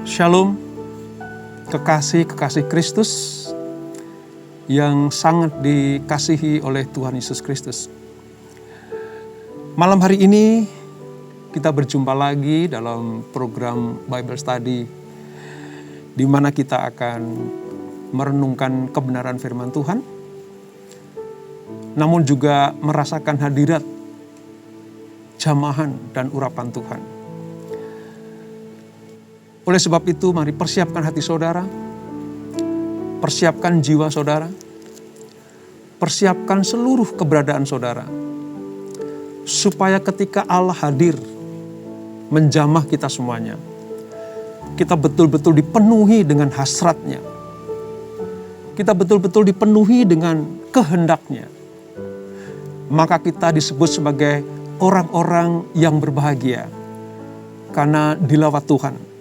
Shalom, kekasih-kekasih Kristus yang sangat dikasihi oleh Tuhan Yesus Kristus. Malam hari ini kita berjumpa lagi dalam program Bible Study, di mana kita akan merenungkan kebenaran firman Tuhan, namun juga merasakan hadirat, jamahan, dan urapan Tuhan. Oleh sebab itu, mari persiapkan hati saudara, persiapkan jiwa saudara, persiapkan seluruh keberadaan saudara, supaya ketika Allah hadir menjamah kita semuanya, kita betul-betul dipenuhi dengan hasratnya, kita betul-betul dipenuhi dengan kehendaknya. Maka kita disebut sebagai orang-orang yang berbahagia, karena dilawat Tuhan.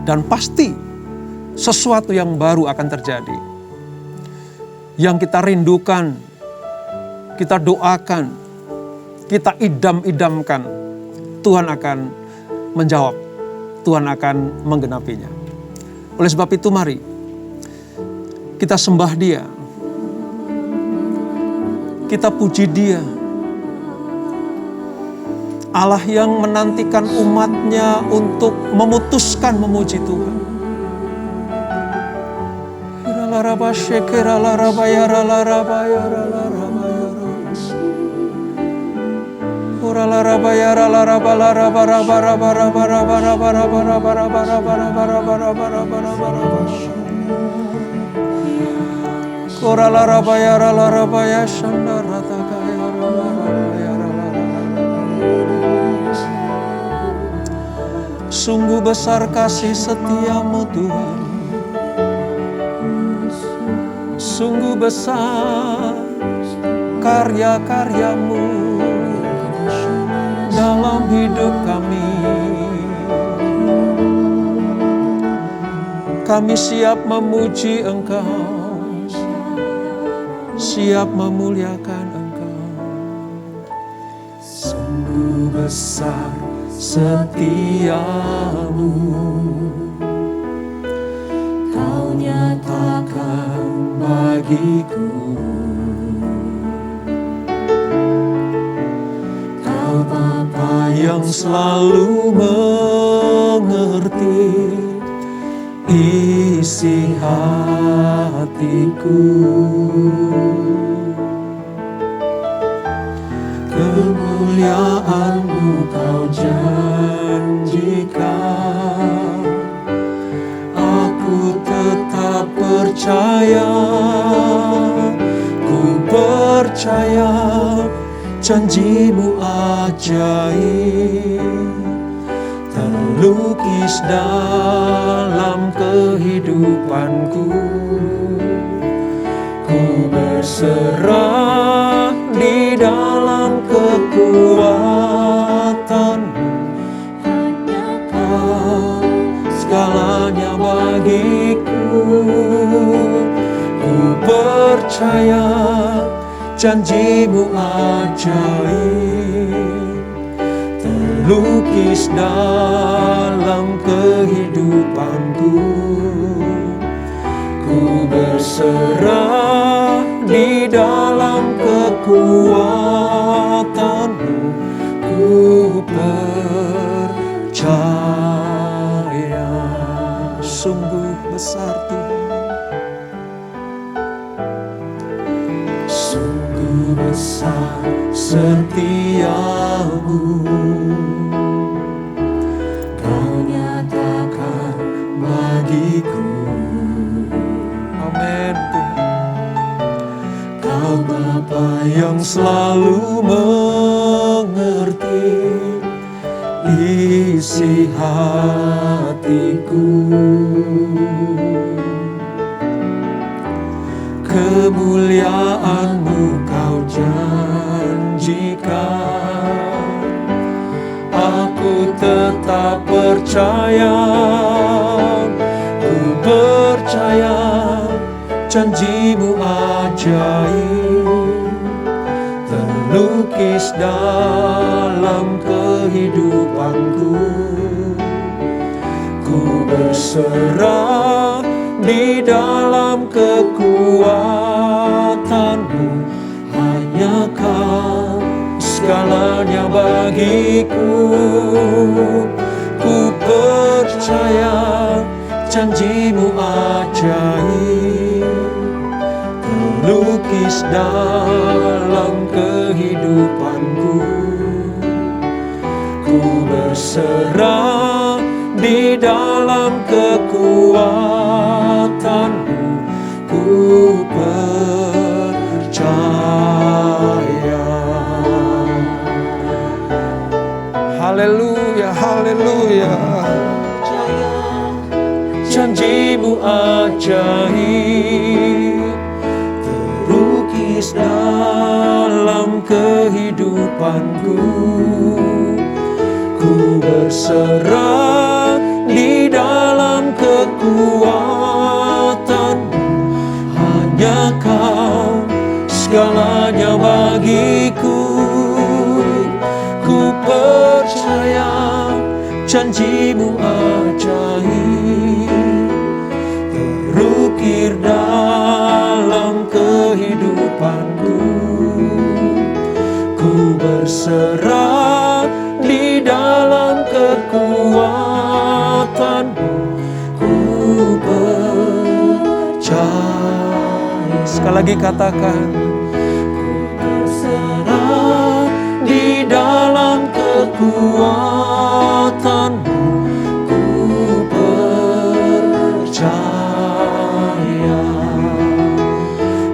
Dan pasti sesuatu yang baru akan terjadi. Yang kita rindukan, kita doakan, kita idam-idamkan, Tuhan akan menjawab, Tuhan akan menggenapinya. Oleh sebab itu mari kita sembah Dia, kita puji Dia, Allah yang menantikan umatnya untuk memutuskan memuji Tuhan. Sungguh besar kasih setiamu Tuhan, sungguh besar karya-karyamu dalam hidup kami. Kami siap memuji Engkau, siap memuliakan Engkau. Sungguh besar setiamu, Kau nyatakan bagiku. Kau Bapa yang selalu mengerti isi hatiku. Kemuliaan-Mu Kau janjikan, aku tetap percaya, ku percaya janji-Mu ajaib, terlukis dalam kehidupanku. Ku berserah di dalam kekuatan-Mu, hanya Kau segalanya bagiku. Ku percaya janji-Mu ajaib, terlukis dalam kehidupanku. Ku berserah di dalam kekuatan-Mu, ku percaya. Sungguh besar Tuhan, sungguh besar setiamu, Kau nyatakan bagiku. Amin Tuhan. Kau Bapa yang selalu mengerti isi hatiku. Kemuliaan-Mu Kau janjikan, aku tetap percaya, ku percaya janji-Mu ajaib, terlukis dalam kehidupanku. Ku berserah berserah di dalam kekuatan-Mu. Hanya Kau segalanya bagiku. Ku percaya janji-Mu ajaib, terlukis dalam kehidupanku. Ku berserah di dalam kekuatan-Mu. Ku percaya. Haleluya, haleluya. Janji-Mu ajaib, terlukis dalam kehidupanku. Ku berserah di dalam kekuatan-Mu. Hanya Kau segalanya bagiku. Ku percaya janji-Mu ajaib, terukir dalam kehidupanku. Ku berserah di dalam kekuatan-Mu. Ku percaya. Sekali lagi katakan, ku berserah di dalam kekuatan-Mu. Ku percaya.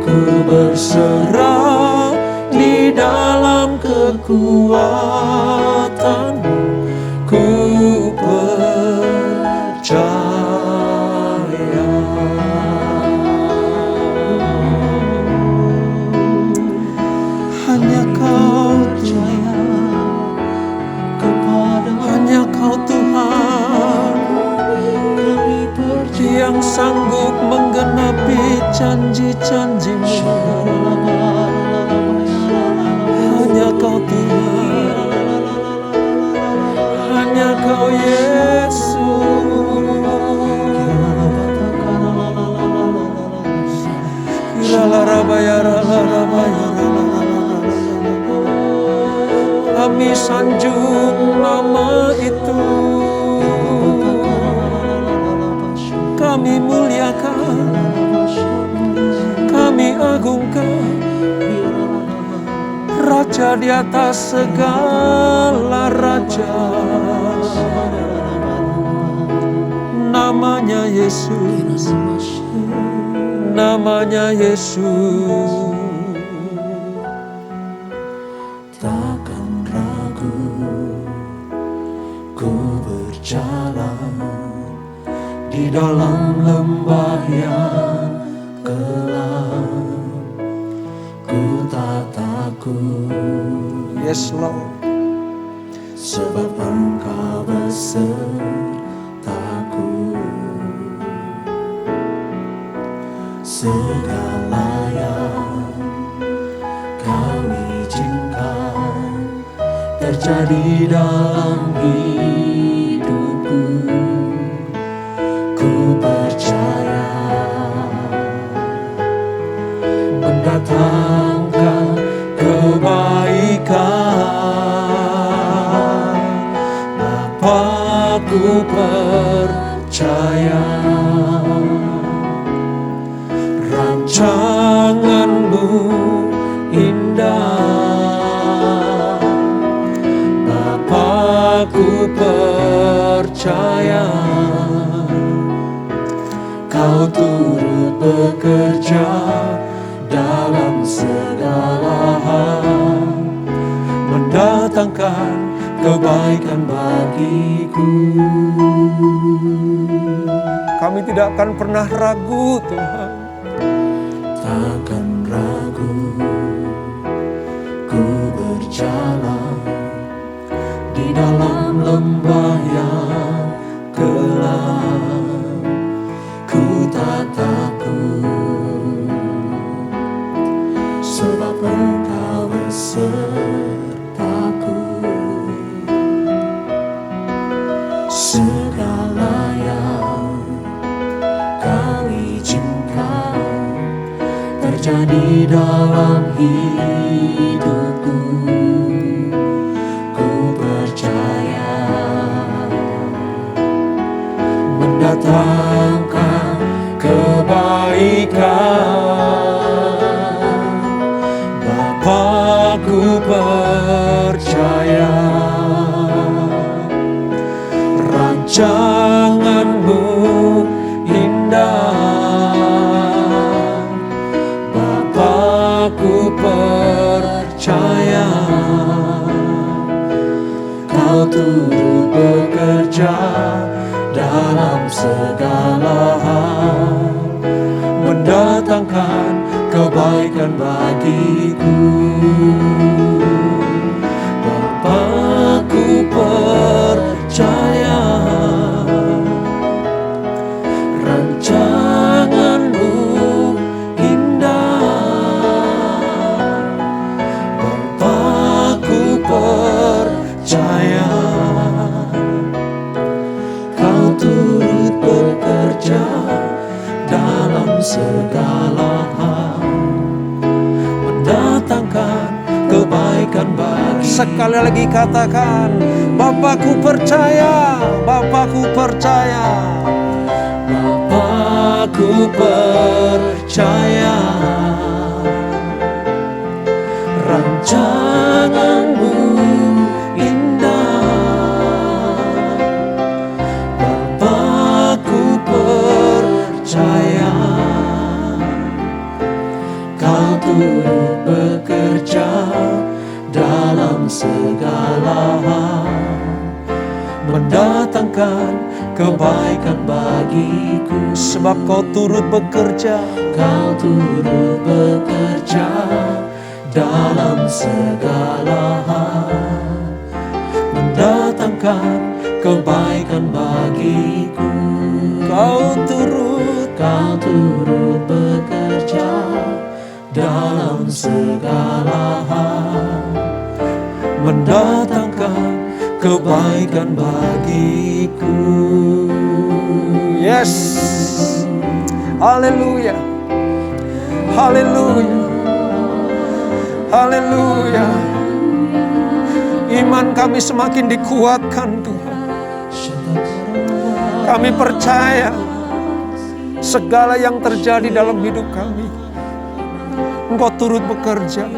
Ku berserah di dalam kekuatan-Mu. Ku percaya. Hanya Kau Tuhan, hanya Kau Tuhan yang sanggup menggenapi janji-janji-Mu. Hanya Kau Tuhan, hanya Kau Yesus. Kami sanjung nama itu, kami muliakan, kami agungkan Raja di atas segala raja. Namanya Yesus, namanya Yesus. Takkan ragu ku berjalan di dalam lembah yang gelap. Ku tak takut, yes Lord, sebab Engkau besertaku. Segala yang Kau izinkan terjadi dalam hidupku, ku percaya mendatangkan kebaikan. Bapa, ku percaya rancangan-Mu indah. Bapa, ku percaya Kau turut bekerja dalam segala hal, mendatangkan kebaikan bagiku. Kami tidak akan pernah ragu, Tuhan. Takkan ragu, ku berjalan di dalam lembah yang gelap. Ku tak takut, sebab Engkau besertaku. Segala yang terjadi dalam hidupku. Ku percaya mendatangkan kebaikan. Bapa, ku percaya rancangan-Mu indah. Bapa, ku percaya Kau turut bekerja dalam segala hal, mendatangkan kebaikan bagiku. Bapa, ku percaya rancangan-Mu indah. Bapa, ku percaya Kau turut bekerja dalam segala hal, mendatangkan kebaikan bagi. Sekali lagi katakan, Bapakku percaya, Bapakku percaya. Bapakku percaya rancangan-Mu indah. Bapakku percaya Kau turut bekerja dalam segala hal, mendatangkan kebaikan bagiku. Sebab Kau turut bekerja, Kau turut bekerja dalam segala hal, mendatangkan kebaikan bagiku. Kau turut bekerja dalam segala hal, mendatangkan kebaikan bagiku. Yes. Haleluya. Haleluya. Haleluya. Iman kami semakin dikuatkan, Tuhan. Kami percaya segala yang terjadi dalam hidup kami, Engkau turut bekerja.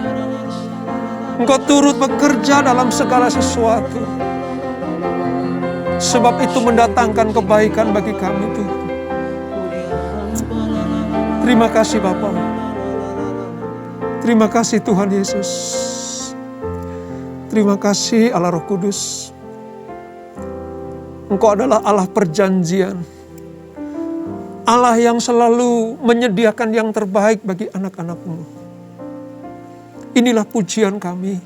Engkau turut bekerja dalam segala sesuatu. Sebab itu mendatangkan kebaikan bagi kami, Tuhan. Terima kasih Bapa. Terima kasih Tuhan Yesus. Terima kasih Allah Roh Kudus. Engkau adalah Allah perjanjian. Allah yang selalu menyediakan yang terbaik bagi anak-anak-Mu. Inilah pujian kami.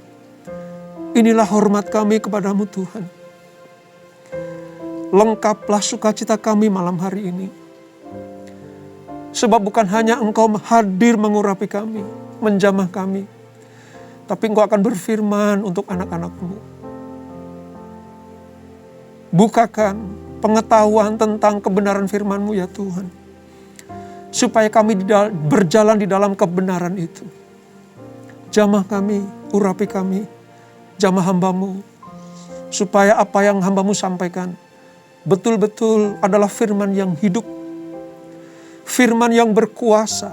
Inilah hormat kami kepadamu Tuhan. Lengkaplah sukacita kami malam hari ini. Sebab bukan hanya Engkau hadir mengurapi kami, menjamah kami, tapi Engkau akan berfirman untuk anak-anak-Mu. Bukakan pengetahuan tentang kebenaran firman-Mu ya Tuhan. Supaya kami berjalan di dalam kebenaran itu. Jamah kami, urapi kami, jamah hamba-Mu. Supaya apa yang hamba-Mu sampaikan betul-betul adalah firman yang hidup. Firman yang berkuasa.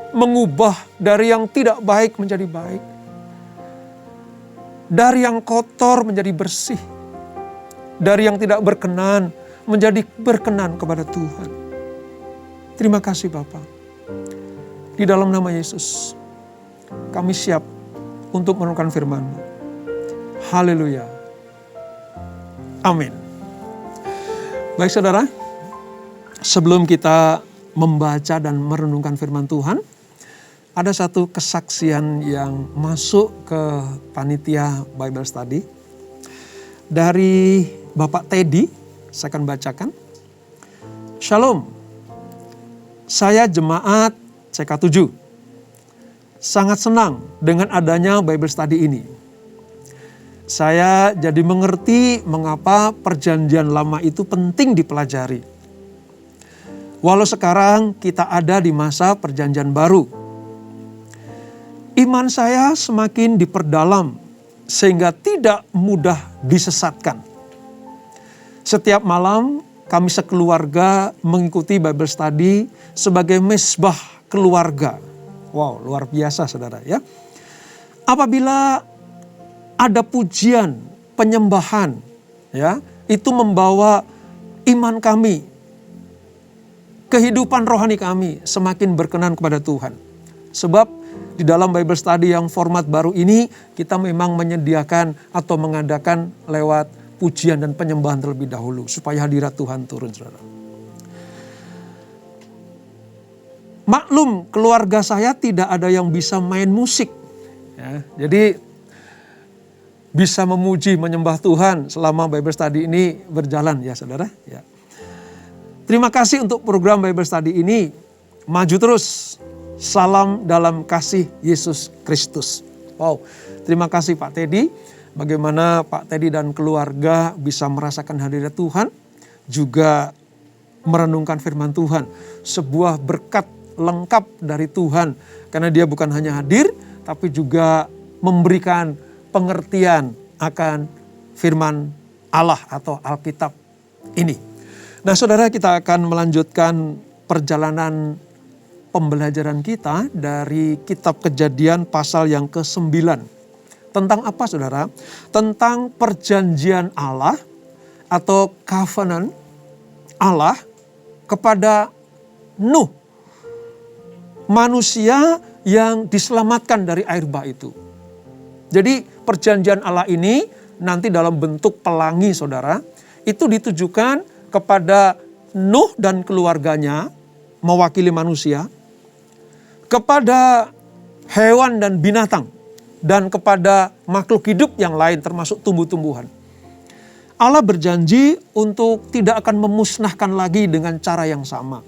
Mengubah dari yang tidak baik menjadi baik. Dari yang kotor menjadi bersih. Dari yang tidak berkenan menjadi berkenan kepada Tuhan. Terima kasih Bapa. Di dalam nama Yesus, kami siap untuk merenungkan firman-Mu. Haleluya. Amin. Baik saudara, sebelum kita membaca dan merenungkan firman Tuhan, ada satu kesaksian yang masuk ke panitia Bible Study dari Bapak Teddy. Saya akan bacakan. Shalom, saya jemaat CK7. Sangat senang dengan adanya Bible Study ini. Saya jadi mengerti mengapa perjanjian lama itu penting dipelajari. Walau sekarang kita ada di masa perjanjian baru, Iman saya semakin diperdalam sehingga tidak mudah disesatkan. Setiap malam kami sekeluarga mengikuti Bible Study sebagai mesbah keluarga. Wow, luar biasa saudara ya. Apabila ada pujian, penyembahan, ya, itu membawa iman kami, kehidupan rohani kami semakin berkenan kepada Tuhan. Sebab di dalam Bible Study yang format baru ini, kita memang menyediakan atau mengadakan lewat pujian dan penyembahan terlebih dahulu, supaya hadirat Tuhan turun, saudara. Maklum, keluarga saya tidak ada yang bisa main musik. Ya, jadi bisa memuji, menyembah Tuhan selama Bible Study ini berjalan ya saudara. Ya. Terima kasih untuk program Bible Study ini. Maju terus. Salam dalam kasih Yesus Kristus. Wow, terima kasih Pak Teddy. Bagaimana Pak Teddy dan keluarga bisa merasakan hadirat Tuhan. Juga merenungkan firman Tuhan. Sebuah berkat lengkap dari Tuhan. Karena dia bukan hanya hadir, tapi juga memberikan pengertian akan firman Allah atau Alkitab ini. Nah saudara, kita akan melanjutkan perjalanan pembelajaran kita dari kitab Kejadian pasal yang ke-9. Tentang apa saudara? Tentang perjanjian Allah atau covenant Allah kepada Nuh. Manusia yang diselamatkan dari air bah itu. Jadi perjanjian Allah ini nanti dalam bentuk pelangi saudara. Itu ditujukan kepada Nuh dan keluarganya, mewakili manusia. Kepada hewan dan binatang. Dan kepada makhluk hidup yang lain termasuk tumbuh-tumbuhan. Allah berjanji untuk tidak akan memusnahkan lagi dengan cara yang sama.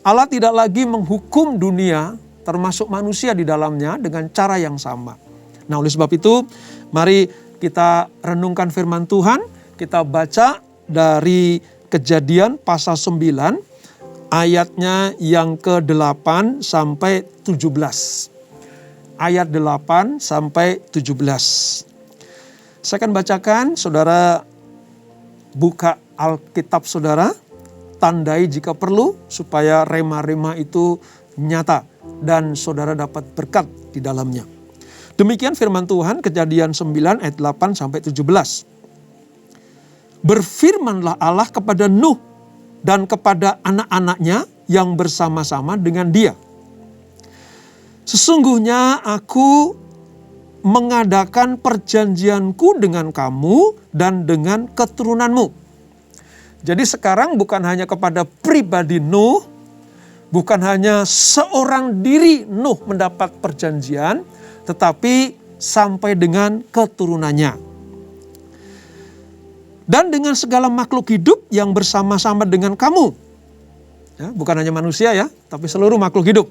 Allah tidak lagi menghukum dunia termasuk manusia di dalamnya dengan cara yang sama. Nah oleh sebab itu mari kita renungkan firman Tuhan. Kita baca dari Kejadian pasal 9 ayatnya yang ke-8 sampai 17. Ayat 8 sampai 17. Saya akan bacakan, saudara buka Alkitab saudara, tandai jika perlu supaya rema-rema itu nyata dan saudara dapat berkat di dalamnya. Demikian firman Tuhan, Kejadian 9 ayat 8 sampai 17. Berfirmanlah Allah kepada Nuh dan kepada anak-anaknya yang bersama-sama dengan dia. Sesungguhnya aku mengadakan perjanjianku dengan kamu dan dengan keturunanmu. Jadi sekarang bukan hanya kepada pribadi Nuh, bukan hanya seorang diri Nuh mendapat perjanjian, tetapi sampai dengan keturunannya. Dan dengan segala makhluk hidup yang bersama-sama dengan kamu. Ya, bukan hanya manusia ya, tapi seluruh makhluk hidup.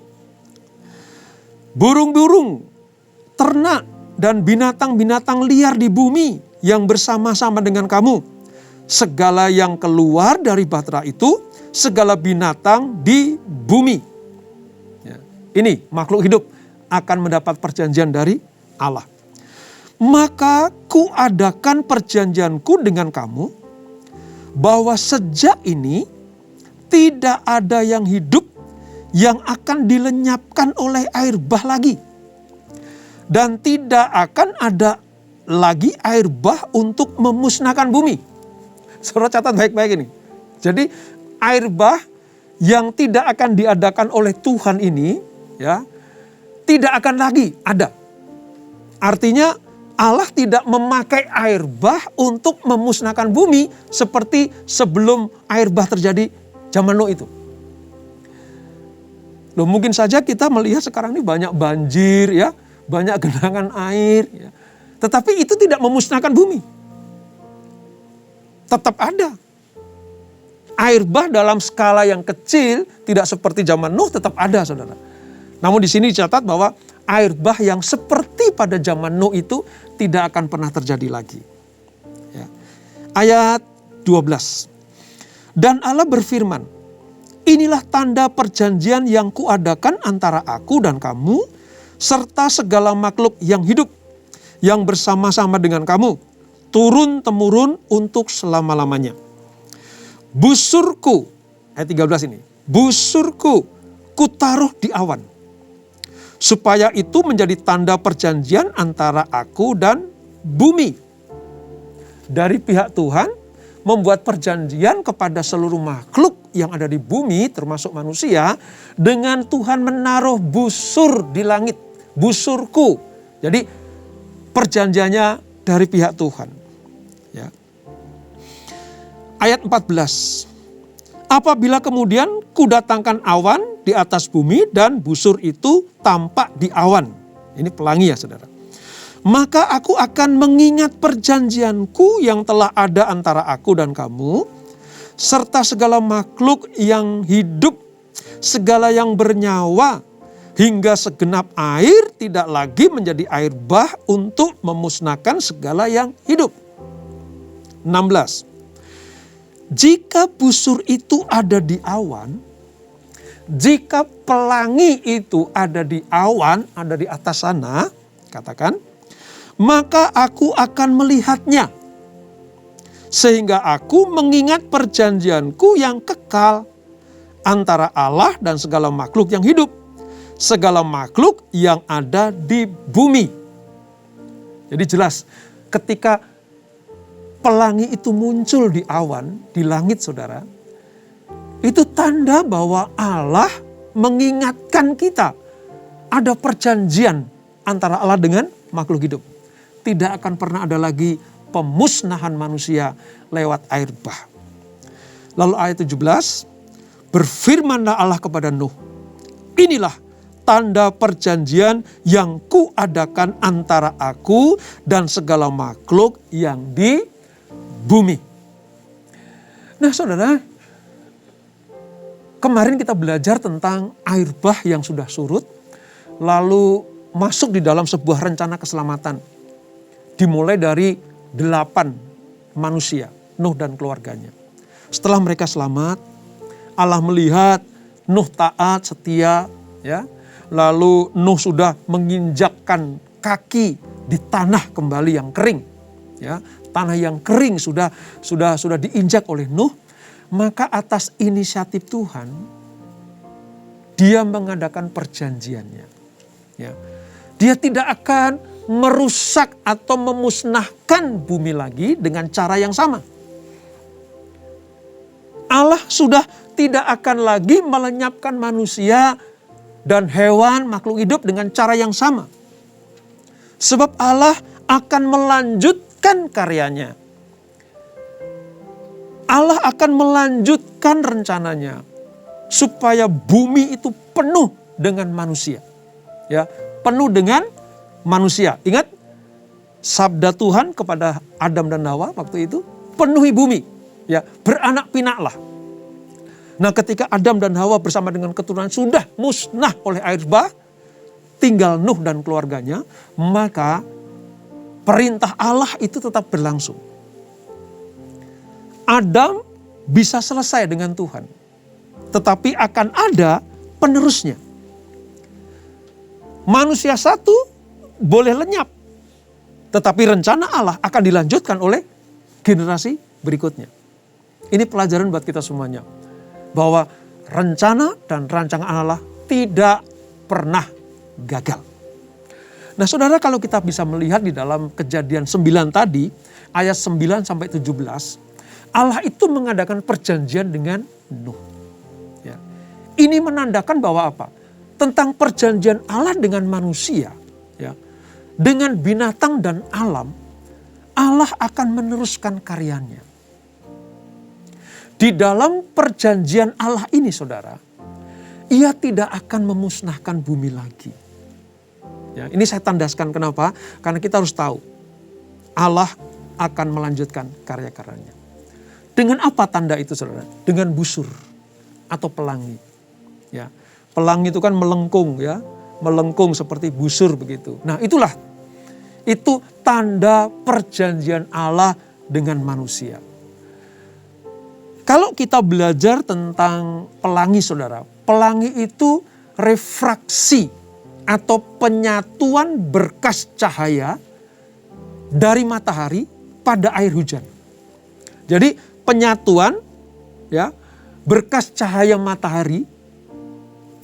Burung-burung, ternak, dan binatang-binatang liar di bumi yang bersama-sama dengan kamu. Segala yang keluar dari bahtera itu, segala binatang di bumi. Ya, ini makhluk hidup akan mendapat perjanjian dari Allah. Maka kuadakan perjanjianku dengan kamu, bahwa sejak ini tidak ada yang hidup yang akan dilenyapkan oleh air bah lagi. Dan tidak akan ada lagi air bah untuk memusnahkan bumi. Saudara catat baik-baik ini. Jadi air bah yang tidak akan diadakan oleh Tuhan ini, ya, tidak akan lagi ada. Artinya Allah tidak memakai air bah untuk memusnahkan bumi seperti sebelum air bah terjadi zaman Nuh itu. Loh, mungkin saja kita melihat sekarang ini banyak banjir ya, banyak genangan air ya. Tetapi itu tidak memusnahkan bumi. Tetap ada. Air bah dalam skala yang kecil, tidak seperti zaman Nuh, tetap ada saudara. Namun di sini dicatat bahwa air bah yang seperti pada zaman Nuh itu tidak akan pernah terjadi lagi. Ya. Ayat 12. Dan Allah berfirman, inilah tanda perjanjian yang kuadakan antara aku dan kamu serta segala makhluk yang hidup yang bersama-sama dengan kamu, turun-temurun untuk selama-lamanya. Busurku, ayat 13 ini, busurku kutaruh di awan, supaya itu menjadi tanda perjanjian antara aku dan bumi. Dari pihak Tuhan membuat perjanjian kepada seluruh makhluk yang ada di bumi, termasuk manusia, dengan Tuhan menaruh busur di langit, busurku. Jadi perjanjiannya dari pihak Tuhan. Ya. Ayat 14. Apabila kemudian kudatangkan awan di atas bumi dan busur itu tampak di awan. Ini pelangi ya saudara. Maka aku akan mengingat perjanjianku yang telah ada antara aku dan kamu, serta segala makhluk yang hidup, segala yang bernyawa, hingga segenap air tidak lagi menjadi air bah untuk memusnahkan segala yang hidup. 16. Jika busur itu ada di awan, jika pelangi itu ada di awan, ada di atas sana, katakan, maka aku akan melihatnya, sehingga aku mengingat perjanjianku yang kekal antara Allah dan segala makhluk yang hidup, segala makhluk yang ada di bumi. Jadi jelas ketika pelangi itu muncul di awan, di langit saudara, itu tanda bahwa Allah mengingatkan kita ada perjanjian antara Allah dengan makhluk hidup. Tidak akan pernah ada lagi pemusnahan manusia lewat air bah. Lalu ayat 17, berfirmanlah Allah kepada Nuh, inilah tanda perjanjian yang kuadakan antara aku dan segala makhluk yang di bumi. Nah saudara, kemarin kita belajar tentang air bah yang sudah surut, lalu masuk di dalam sebuah rencana keselamatan. Dimulai dari 8 manusia, Nuh dan keluarganya. Setelah mereka selamat, Allah melihat Nuh taat, setia, ya. Lalu Nuh sudah menginjakkan kaki di tanah kembali yang kering, ya. Tanah yang kering sudah diinjak oleh Nuh. Maka atas inisiatif Tuhan, Dia mengadakan perjanjiannya. Ya. Dia tidak akan merusak atau memusnahkan bumi lagi dengan cara yang sama. Allah sudah tidak akan lagi melenyapkan manusia dan hewan makhluk hidup dengan cara yang sama. Sebab Allah akan melanjutkan karyanya. Allah akan melanjutkan rencananya supaya bumi itu penuh dengan manusia. Ya, penuh dengan manusia. Ingat sabda Tuhan kepada Adam dan Hawa waktu itu, penuhi bumi, ya, beranak pinaklah. Nah, ketika Adam dan Hawa bersama dengan keturunan sudah musnah oleh air bah, tinggal Nuh dan keluarganya, maka perintah Allah itu tetap berlangsung. Adam bisa selesai dengan Tuhan, tetapi akan ada penerusnya. Manusia satu boleh lenyap, tetapi rencana Allah akan dilanjutkan oleh generasi berikutnya. Ini pelajaran buat kita semuanya, bahwa rencana dan rancangan Allah tidak pernah gagal. Nah saudara, kalau kita bisa melihat di dalam Kejadian 9 tadi, ayat 9 sampai 17, Allah itu mengadakan perjanjian dengan Nuh. Ya. Ini menandakan bahwa apa? Tentang perjanjian Allah dengan manusia, ya, dengan binatang dan alam, Allah akan meneruskan karyanya. Di dalam perjanjian Allah ini saudara, Ia tidak akan memusnahkan bumi lagi. Ya, ini saya tandaskan kenapa? Karena kita harus tahu Allah akan melanjutkan karya-karyanya. Dengan apa tanda itu saudara? Dengan busur atau pelangi. Ya, pelangi itu kan melengkung, ya, melengkung seperti busur begitu. Nah itulah, itu tanda perjanjian Allah dengan manusia. Kalau kita belajar tentang pelangi saudara, pelangi itu refraksi atau penyatuan berkas cahaya dari matahari pada air hujan. Jadi penyatuan ya berkas cahaya matahari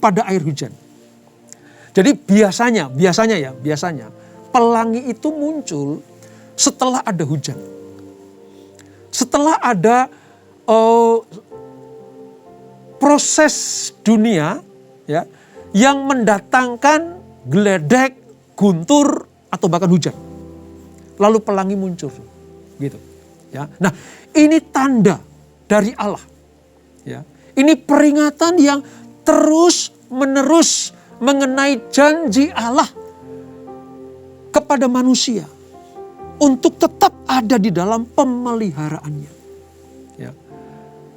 pada air hujan. Jadi biasanya pelangi itu muncul setelah ada hujan. Setelah ada proses dunia ya yang mendatangkan geledek, guntur atau bahkan hujan. Lalu pelangi muncul gitu. Ya. Nah, ini tanda dari Allah. Ya. Ini peringatan yang terus-menerus mengenai janji Allah kepada manusia untuk tetap ada di dalam pemeliharaannya. Ya.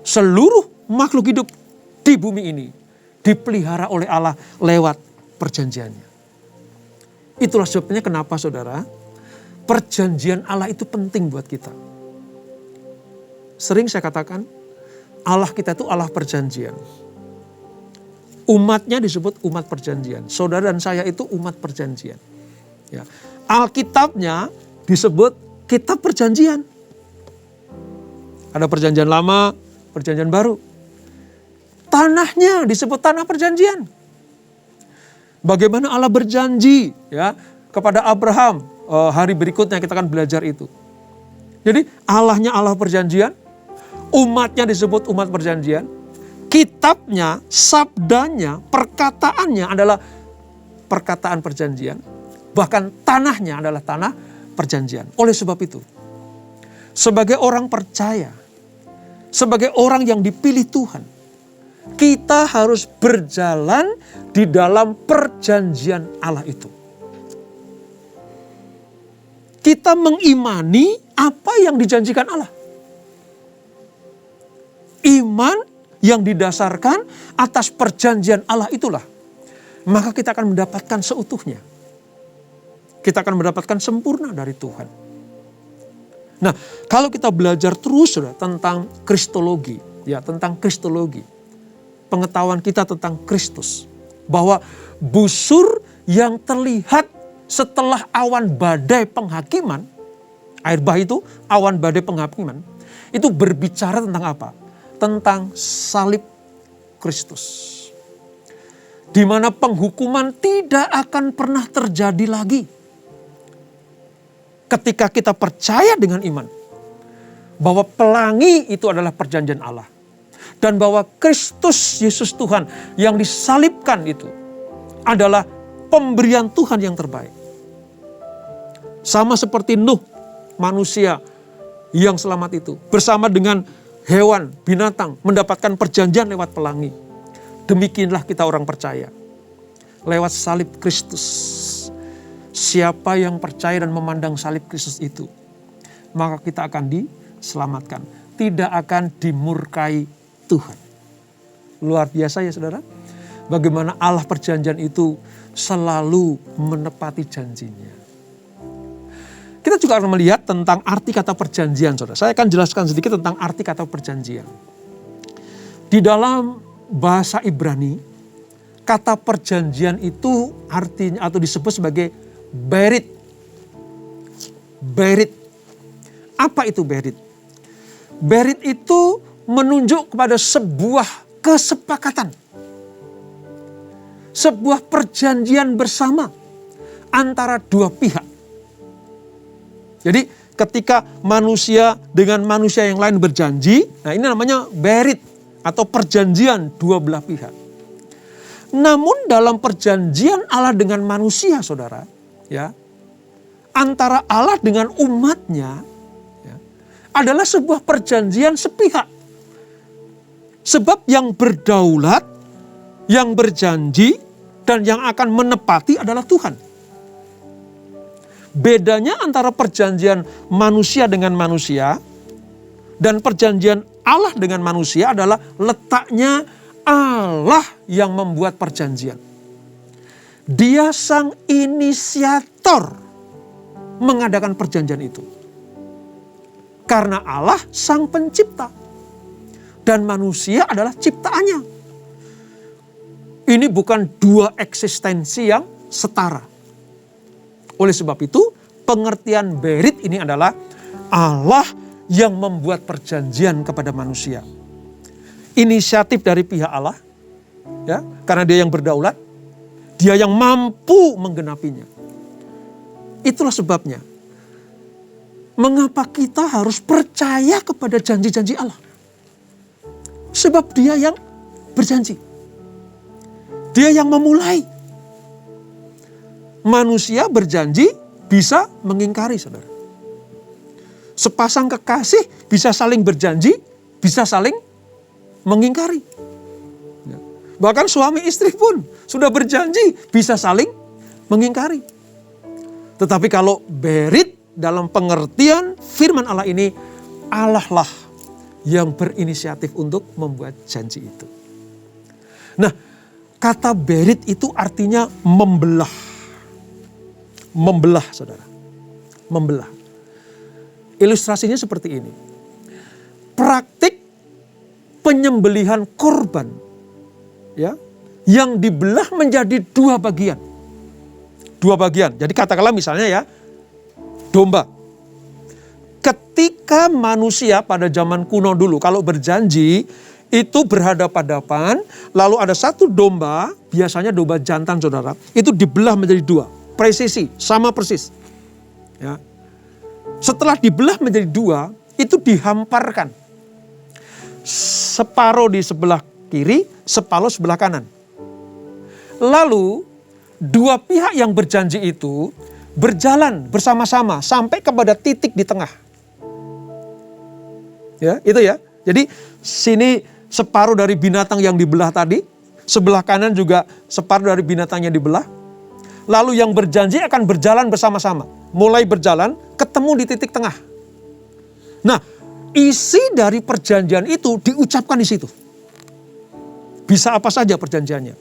Seluruh makhluk hidup di bumi ini dipelihara oleh Allah lewat perjanjiannya. Itulah sebabnya kenapa saudara, perjanjian Allah itu penting buat kita. Sering saya katakan, Allah kita itu Allah perjanjian. Umatnya disebut umat perjanjian. Saudara dan saya itu umat perjanjian. Ya. Alkitabnya disebut kitab perjanjian. Ada perjanjian lama, perjanjian baru. Tanahnya disebut tanah perjanjian. Bagaimana Allah berjanji ya kepada Abraham, hari berikutnya kita akan belajar itu. Jadi Allahnya Allah perjanjian, umatnya disebut umat perjanjian, kitabnya, sabdanya, perkataannya adalah perkataan perjanjian, bahkan tanahnya adalah tanah perjanjian. Oleh sebab itu, sebagai orang percaya, sebagai orang yang dipilih Tuhan, kita harus berjalan di dalam perjanjian Allah itu. Kita mengimani apa yang dijanjikan Allah. Iman yang didasarkan atas perjanjian Allah itulah, maka kita akan mendapatkan seutuhnya. Kita akan mendapatkan sempurna dari Tuhan. Nah, kalau kita belajar terus tentang kristologi, ya tentang kristologi, pengetahuan kita tentang Kristus, bahwa busur yang terlihat setelah awan badai penghakiman, air bah itu awan badai penghakiman, itu berbicara tentang apa? Tentang salib Kristus. Di mana penghukuman tidak akan pernah terjadi lagi. Ketika kita percaya dengan iman bahwa pelangi itu adalah perjanjian Allah. Dan bahwa Kristus Yesus Tuhan yang disalibkan itu adalah pemberian Tuhan yang terbaik. Sama seperti Nuh, manusia yang selamat itu, bersama dengan hewan, binatang, mendapatkan perjanjian lewat pelangi. Demikianlah kita orang percaya. Lewat salib Kristus. Siapa yang percaya dan memandang salib Kristus itu, maka kita akan diselamatkan. Tidak akan dimurkai Tuhan. Luar biasa ya saudara. Bagaimana Allah perjanjian itu selalu menepati janjinya. Kita juga akan melihat tentang arti kata perjanjian saudara. Saya akan jelaskan sedikit tentang arti kata perjanjian. Di dalam bahasa Ibrani, kata perjanjian itu artinya atau disebut sebagai berit. Berit. Apa itu berit? Berit itu menunjuk kepada sebuah kesepakatan. Sebuah perjanjian bersama antara dua pihak. Jadi ketika manusia dengan manusia yang lain berjanji, nah ini namanya berit atau perjanjian dua belah pihak. Namun dalam perjanjian Allah dengan manusia saudara, ya, antara Allah dengan umatnya ya, adalah sebuah perjanjian sepihak. Sebab yang berdaulat, yang berjanji, dan yang akan menepati adalah Tuhan. Bedanya antara perjanjian manusia dengan manusia dan perjanjian Allah dengan manusia adalah letaknya Allah yang membuat perjanjian. Dia sang inisiator mengadakan perjanjian itu. Karena Allah sang pencipta. Dan manusia adalah ciptaannya. Ini bukan dua eksistensi yang setara. Oleh sebab itu, pengertian berit ini adalah Allah yang membuat perjanjian kepada manusia. Inisiatif dari pihak Allah, ya, karena dia yang berdaulat, dia yang mampu menggenapinya. Itulah sebabnya, mengapa kita harus percaya kepada janji-janji Allah. Sebab dia yang berjanji. Dia yang memulai. Manusia berjanji bisa mengingkari, saudara. Sepasang kekasih bisa saling berjanji, bisa saling mengingkari. Bahkan suami istri pun sudah berjanji bisa saling mengingkari. Tetapi kalau berit dalam pengertian firman Allah ini, Allah lah yang berinisiatif untuk membuat janji itu. Nah, kata berit itu artinya membelah. Membelah, saudara. Membelah. Ilustrasinya seperti ini. Praktik penyembelihan korban, ya, yang dibelah menjadi dua bagian. Dua bagian. Jadi katakanlah misalnya ya, domba. Ketika manusia pada zaman kuno dulu kalau berjanji itu berhadapan-hadapan, lalu ada satu domba, biasanya domba jantan, saudara, itu dibelah menjadi dua. Presisi, sama persis. Ya. Setelah dibelah menjadi dua, itu dihamparkan. Separuh di sebelah kiri, separuh sebelah kanan. Lalu, dua pihak yang berjanji itu berjalan bersama-sama sampai kepada titik di tengah. Ya, itu ya. Jadi, sini separuh dari binatang yang dibelah tadi, sebelah kanan juga separuh dari binatang yang dibelah. Lalu yang berjanji akan berjalan bersama-sama. Mulai berjalan, ketemu di titik tengah. Nah, isi dari perjanjian itu diucapkan di situ. Bisa apa saja perjanjiannya.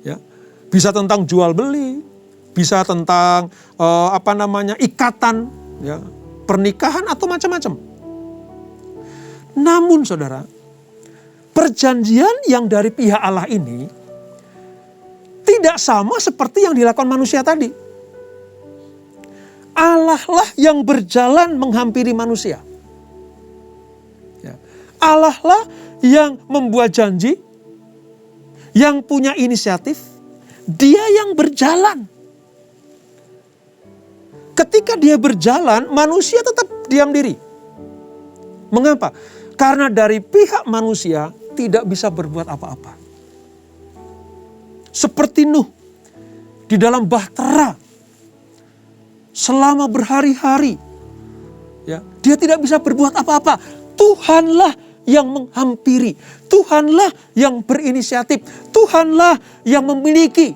Ya, bisa tentang jual beli, bisa tentang ikatan, ya, pernikahan atau macam-macam. Namun, saudara, perjanjian yang dari pihak Allah ini tidak sama seperti yang dilakukan manusia tadi. Allah lah yang berjalan menghampiri manusia. Ya. Allah lah yang membuat janji, yang punya inisiatif, dia yang berjalan. Ketika dia berjalan, manusia tetap diam diri. Mengapa? Karena dari pihak manusia tidak bisa berbuat apa-apa. Seperti Nuh di dalam bahtera selama berhari-hari, ya, dia tidak bisa berbuat apa-apa. Tuhanlah yang menghampiri, Tuhanlah yang berinisiatif, Tuhanlah yang memiliki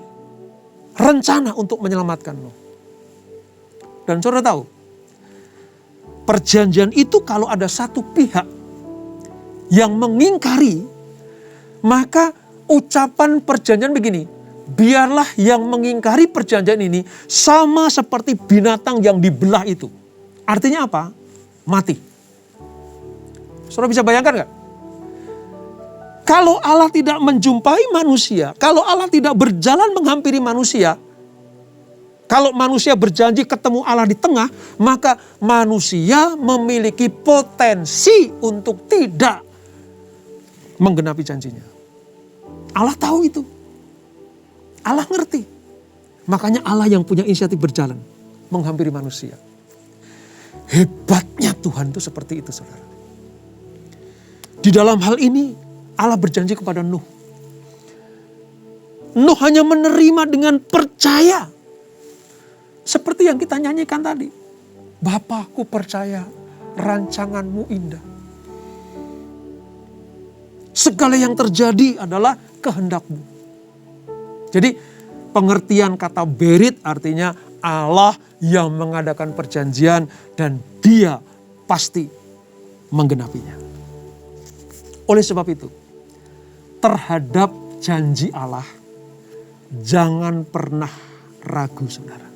rencana untuk menyelamatkan Nuh. Dan saudara tahu, perjanjian itu kalau ada satu pihak yang mengingkari, maka ucapan perjanjian begini, biarlah yang mengingkari perjanjian ini sama seperti binatang yang dibelah itu. Artinya apa? Mati. Saudara bisa bayangkan nggak? Kalau Allah tidak menjumpai manusia, kalau Allah tidak berjalan menghampiri manusia, kalau manusia berjanji ketemu Allah di tengah, maka manusia memiliki potensi untuk tidak menggenapi janjinya. Allah tahu itu. Allah ngerti. Makanya Allah yang punya inisiatif berjalan menghampiri manusia. Hebatnya Tuhan itu seperti itu, saudara. Di dalam hal ini Allah berjanji kepada Nuh. Nuh hanya menerima dengan percaya. Seperti yang kita nyanyikan tadi. Bapakku percaya rancanganmu indah. Segala yang terjadi adalah kehendakmu. Jadi pengertian kata berit artinya Allah yang mengadakan perjanjian dan dia pasti menggenapinya. Oleh sebab itu, terhadap janji Allah jangan pernah ragu, saudara.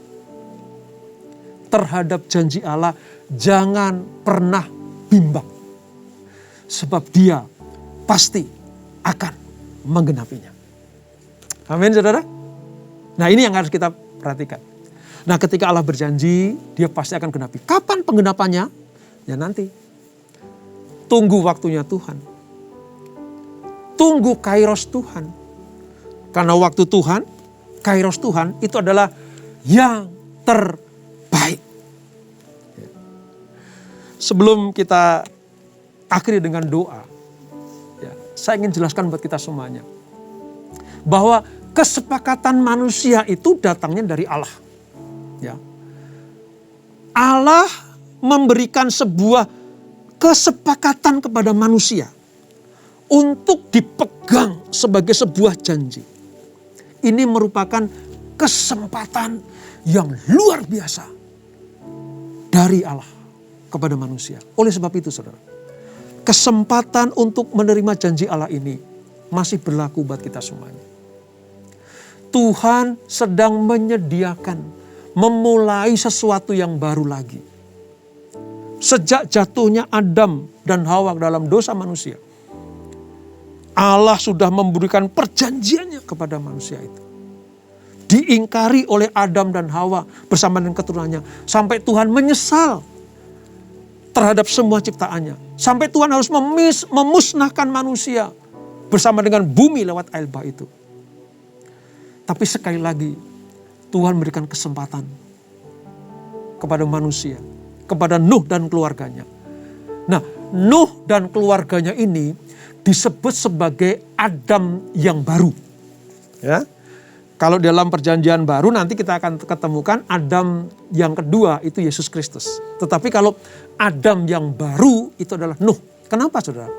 Terhadap janji Allah jangan pernah bimbang. Sebab dia pasti akan menggenapinya. Amin, saudara. Nah ini yang harus kita perhatikan. Nah ketika Allah berjanji, dia pasti akan genapi. Kapan penggenapannya? Ya nanti. Tunggu waktunya Tuhan. Tunggu kairos Tuhan. Karena waktu Tuhan, kairos Tuhan itu adalah yang terbaik. Sebelum kita akhiri dengan doa, ya, saya ingin jelaskan buat kita semuanya. Bahwa kesepakatan manusia itu datangnya dari Allah. Ya. Allah memberikan sebuah kesepakatan kepada manusia untuk dipegang sebagai sebuah janji. Ini merupakan kesempatan yang luar biasa dari Allah kepada manusia. Oleh sebab itu saudara, kesempatan untuk menerima janji Allah ini masih berlaku buat kita semuanya. Tuhan sedang menyediakan, memulai sesuatu yang baru lagi. Sejak jatuhnya Adam dan Hawa dalam dosa manusia, Allah sudah memberikan perjanjiannya kepada manusia itu. Diingkari oleh Adam dan Hawa bersama dengan keturunannya. Sampai Tuhan menyesal terhadap semua ciptaannya. Sampai Tuhan harus memusnahkan manusia bersama dengan bumi lewat air bah itu. Tapi sekali lagi Tuhan memberikan kesempatan kepada manusia, kepada Nuh dan keluarganya. Nah, Nuh dan keluarganya ini disebut sebagai Adam yang baru. Ya. Kalau dalam perjanjian baru nanti kita akan ketemukan Adam yang kedua itu Yesus Kristus. Tetapi kalau Adam yang baru itu adalah Nuh. Kenapa saudara?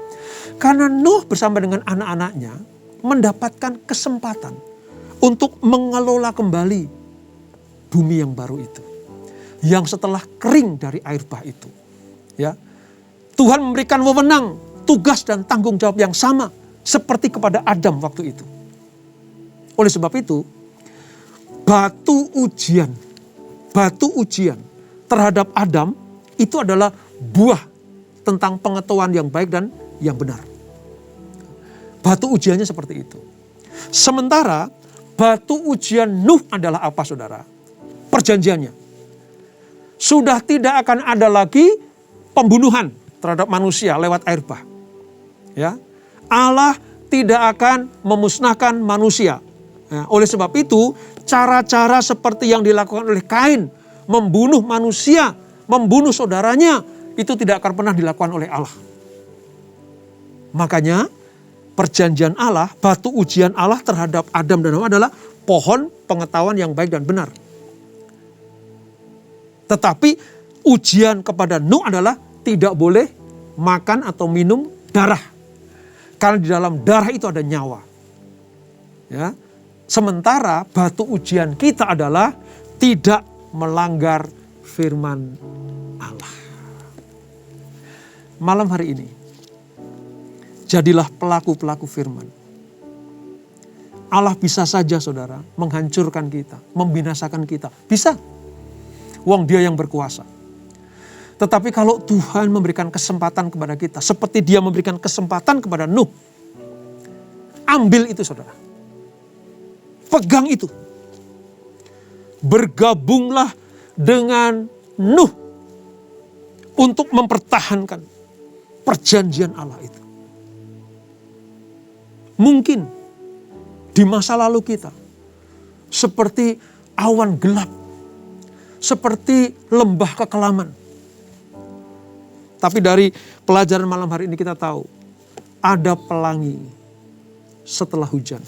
Karena Nuh bersama dengan anak-anaknya mendapatkan kesempatan untuk mengelola kembali bumi yang baru itu. Yang setelah kering dari air bah itu. Ya. Tuhan memberikan wewenang, tugas dan tanggung jawab yang sama seperti kepada Adam waktu itu. Oleh sebab itu, batu ujian terhadap Adam itu adalah buah tentang pengetahuan yang baik dan yang benar. Batu ujiannya seperti itu. Sementara batu ujian Nuh adalah apa saudara? Perjanjiannya. Sudah tidak akan ada lagi pembunuhan terhadap manusia lewat air bah. Ya. Allah tidak akan memusnahkan manusia. Ya, oleh sebab itu, cara-cara seperti yang dilakukan oleh Kain, membunuh manusia, membunuh saudaranya, itu tidak akan pernah dilakukan oleh Allah. Makanya, perjanjian Allah, batu ujian Allah terhadap Adam dan Hawa adalah pohon pengetahuan yang baik dan benar. Tetapi ujian kepada Nuh adalah tidak boleh makan atau minum darah. Karena di dalam darah itu ada nyawa. Ya. Sementara batu ujian kita adalah tidak melanggar firman Allah. Malam hari ini, jadilah pelaku-pelaku firman. Allah bisa saja saudara menghancurkan kita, membinasakan kita. Bisa. Wong dia yang berkuasa. Tetapi kalau Tuhan memberikan kesempatan kepada kita, seperti dia memberikan kesempatan kepada Nuh, ambil itu saudara. Pegang itu. Bergabunglah dengan Nuh untuk mempertahankan perjanjian Allah itu. Mungkin di masa lalu kita seperti awan gelap, seperti lembah kekelaman. Tapi dari pelajaran malam hari ini kita tahu ada pelangi setelah hujan.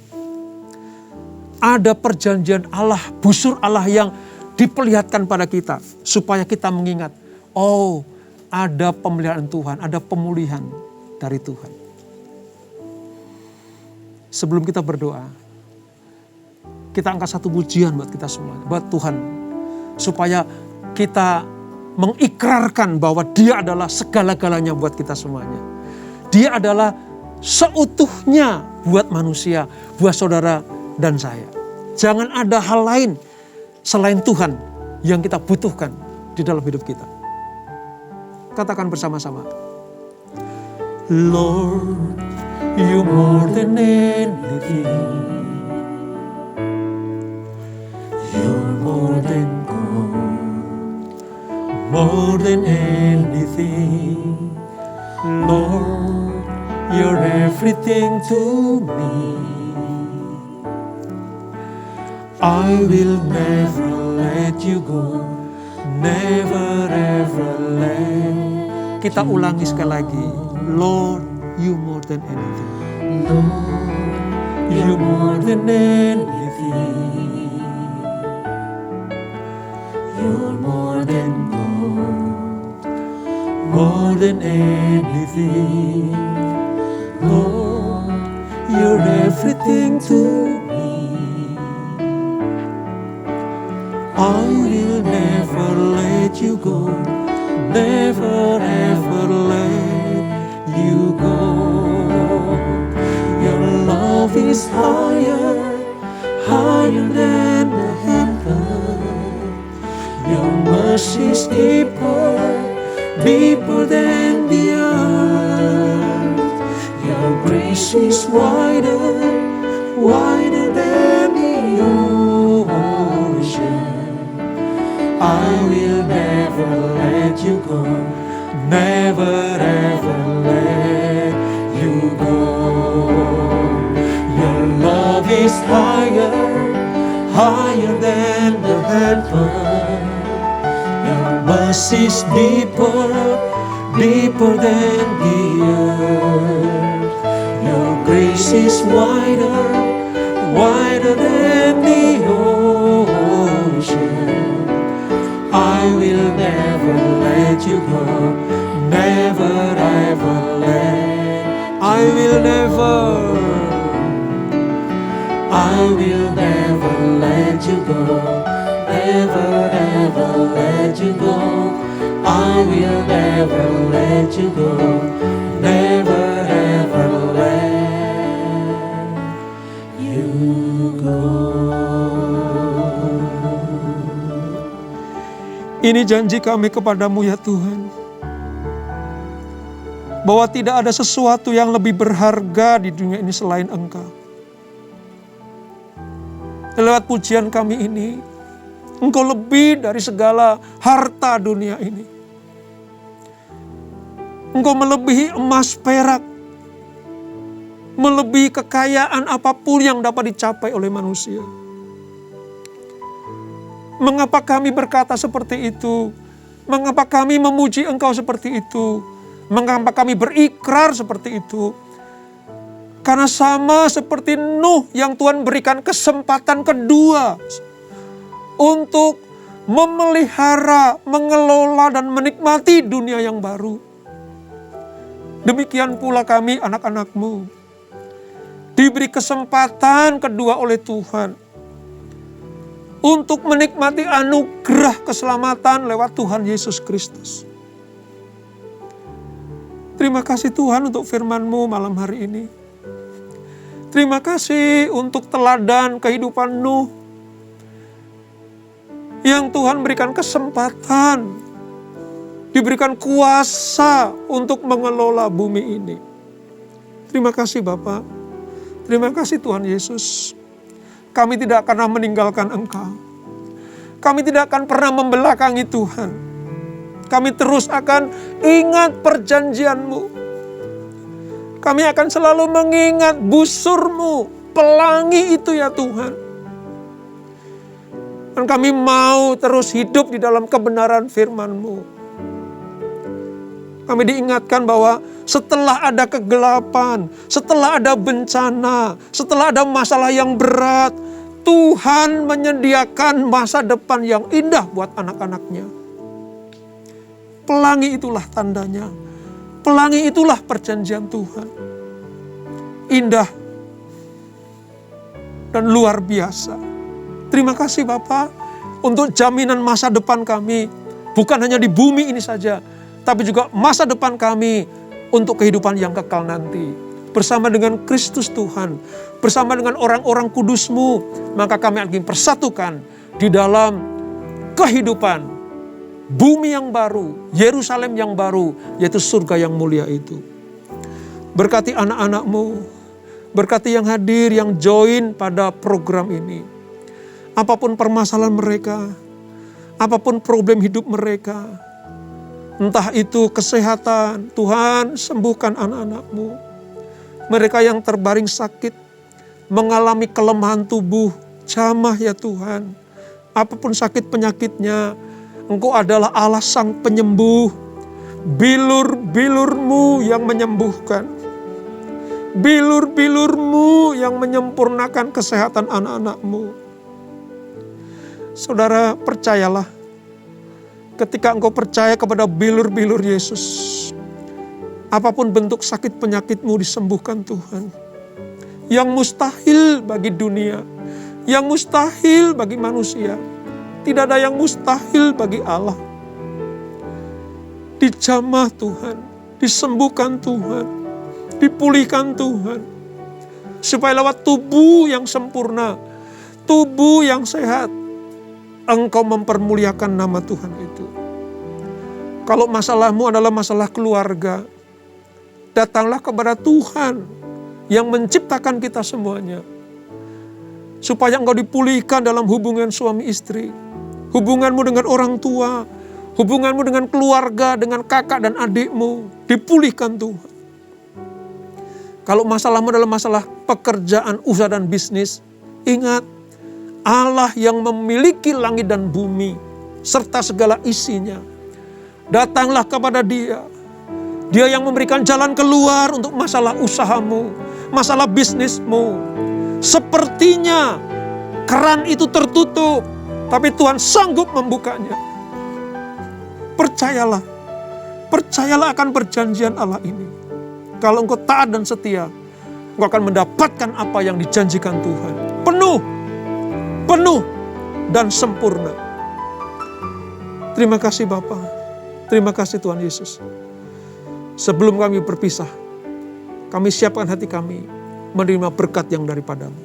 Ada perjanjian Allah, busur Allah yang diperlihatkan pada kita supaya kita mengingat, oh, ada pemeliharaan Tuhan, ada pemulihan dari Tuhan. Sebelum kita berdoa, kita angkat satu pujian buat kita semua, buat Tuhan, supaya kita mengikrarkan bahwa Dia adalah segala-galanya buat kita semuanya. Dia adalah seutuhnya buat manusia, buat saudara dan saya. Jangan ada hal lain selain Tuhan yang kita butuhkan di dalam hidup kita. Katakan bersama-sama. Lord, you more than anything. more than anything. Lord, you're everything to me. I will never let you go, never ever let. Kita ulangi sekali lagi. Lord, you more than anything. Lord, you more than anything. You're more than gold, more than anything. Lord, you're everything to me. I will never let you go, never ever let you go. Your love is higher, higher than the heaven. Your mercy is deeper, deeper than the earth. Your grace is wider, wider than the ocean. I will never let you go, never ever let you go. Your love is higher, higher than the heaven. Your mercy is deeper, deeper than the earth. Your grace is wider, wider than the ocean. I will never let you go, never ever let. I will never let you go, never ever let you go. I will never let you go, never ever let you go. Ini janji kami kepadamu ya Tuhan, bahwa tidak ada sesuatu yang lebih berharga di dunia ini selain Engkau. Lewat pujian kami ini, Engkau lebih dari segala harta dunia ini. Engkau melebihi emas perak, melebihi kekayaan apapun yang dapat dicapai oleh manusia. Mengapa kami berkata seperti itu? Mengapa kami memuji Engkau seperti itu? Mengapa kami berikrar seperti itu? Karena sama seperti Nuh yang Tuhan berikan kesempatan kedua untuk memelihara, mengelola, dan menikmati dunia yang baru. Demikian pula kami anak-anak-Mu diberi kesempatan kedua oleh Tuhan untuk menikmati anugerah keselamatan lewat Tuhan Yesus Kristus. Terima kasih Tuhan untuk firman-Mu malam hari ini. Terima kasih untuk teladan kehidupan Nuh yang Tuhan berikan kesempatan, diberikan kuasa untuk mengelola bumi ini. Terima kasih Bapa. Terima kasih Tuhan Yesus. Kami tidak akan meninggalkan Engkau. Kami tidak akan pernah membelakangi Tuhan. Kami terus akan ingat perjanjian-Mu. Kami akan selalu mengingat busur-Mu, pelangi itu ya Tuhan. Dan kami mau terus hidup di dalam kebenaran firman-Mu. Kami diingatkan bahwa setelah ada kegelapan, setelah ada bencana, setelah ada masalah yang berat, Tuhan menyediakan masa depan yang indah buat anak-anak-Nya. Pelangi itulah tandanya. Pelangi itulah perjanjian Tuhan. Indah dan luar biasa. Terima kasih Bapa untuk jaminan masa depan kami. Bukan hanya di bumi ini saja, tapi juga masa depan kami untuk kehidupan yang kekal nanti. Bersama dengan Kristus Tuhan, bersama dengan orang-orang kudus-Mu, maka kami akan persatukan di dalam kehidupan bumi yang baru, Yerusalem yang baru, yaitu surga yang mulia itu. Berkati anak-anak-Mu, berkati yang hadir, yang join pada program ini. Apapun permasalahan mereka, apapun problem hidup mereka, Entah itu kesehatan, Tuhan sembuhkan anak-anak-Mu. Mereka yang terbaring sakit, mengalami kelemahan tubuh, jamah ya Tuhan. Apapun sakit penyakitnya, Engkau adalah Allah Sang Penyembuh. Bilur-bilur-Mu yang menyembuhkan. Bilur-bilur-Mu yang menyempurnakan kesehatan anak-anak-Mu. Saudara, percayalah, ketika engkau percaya kepada bilur-bilur Yesus, apapun bentuk sakit penyakitmu disembuhkan Tuhan. Yang mustahil bagi dunia, yang mustahil bagi manusia, tidak ada yang mustahil bagi Allah. Dijamah Tuhan, disembuhkan Tuhan, dipulihkan Tuhan. Supaya lewat tubuh yang sempurna, tubuh yang sehat, engkau mempermuliakan nama Tuhan itu. Kalau masalahmu adalah masalah keluarga, datanglah kepada Tuhan yang menciptakan kita semuanya. Supaya engkau dipulihkan dalam hubungan suami istri, hubunganmu dengan orang tua, hubunganmu dengan keluarga, dengan kakak dan adikmu, dipulihkan Tuhan. Kalau masalahmu adalah masalah pekerjaan, usaha dan bisnis, ingat, Allah yang memiliki langit dan bumi, serta segala isinya. Datanglah kepada Dia. Dia yang memberikan jalan keluar untuk masalah usahamu, masalah bisnismu. Sepertinya keran itu tertutup, tapi Tuhan sanggup membukanya. Percayalah, percayalah akan perjanjian Allah ini. Kalau engkau taat dan setia, engkau akan mendapatkan apa yang dijanjikan Tuhan. Penuh dan sempurna. Terima kasih Bapa. Terima kasih Tuhan Yesus. Sebelum kami berpisah, kami siapkan hati kami menerima berkat yang daripada-Mu.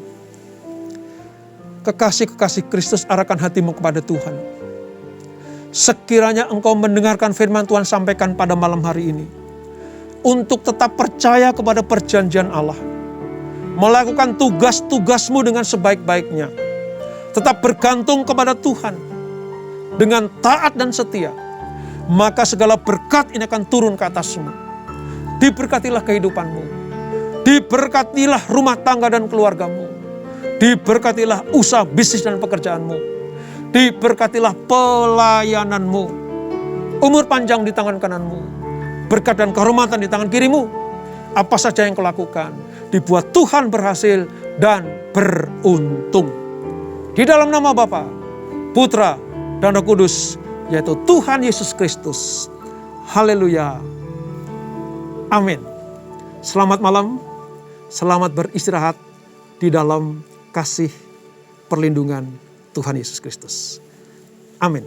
Kekasih-kekasih Kristus, arahkan hatimu kepada Tuhan. Sekiranya engkau mendengarkan firman Tuhan sampaikan pada malam hari ini, untuk tetap percaya kepada perjanjian Allah, melakukan tugas-tugasmu dengan sebaik-baiknya, tetap bergantung kepada Tuhan dengan taat dan setia, maka segala berkat ini akan turun ke atasmu. Diberkatilah kehidupanmu, diberkatilah rumah tangga dan keluargamu, diberkatilah usaha bisnis dan pekerjaanmu, diberkatilah pelayananmu, umur panjang di tangan kananmu, berkat dan kehormatan di tangan kirimu. Apa saja yang kau lakukan, dibuat Tuhan berhasil dan beruntung. Di dalam nama Bapa, Putra, dan Roh Kudus, yaitu Tuhan Yesus Kristus. Haleluya. Amin. Selamat malam, selamat beristirahat di dalam kasih perlindungan Tuhan Yesus Kristus. Amin.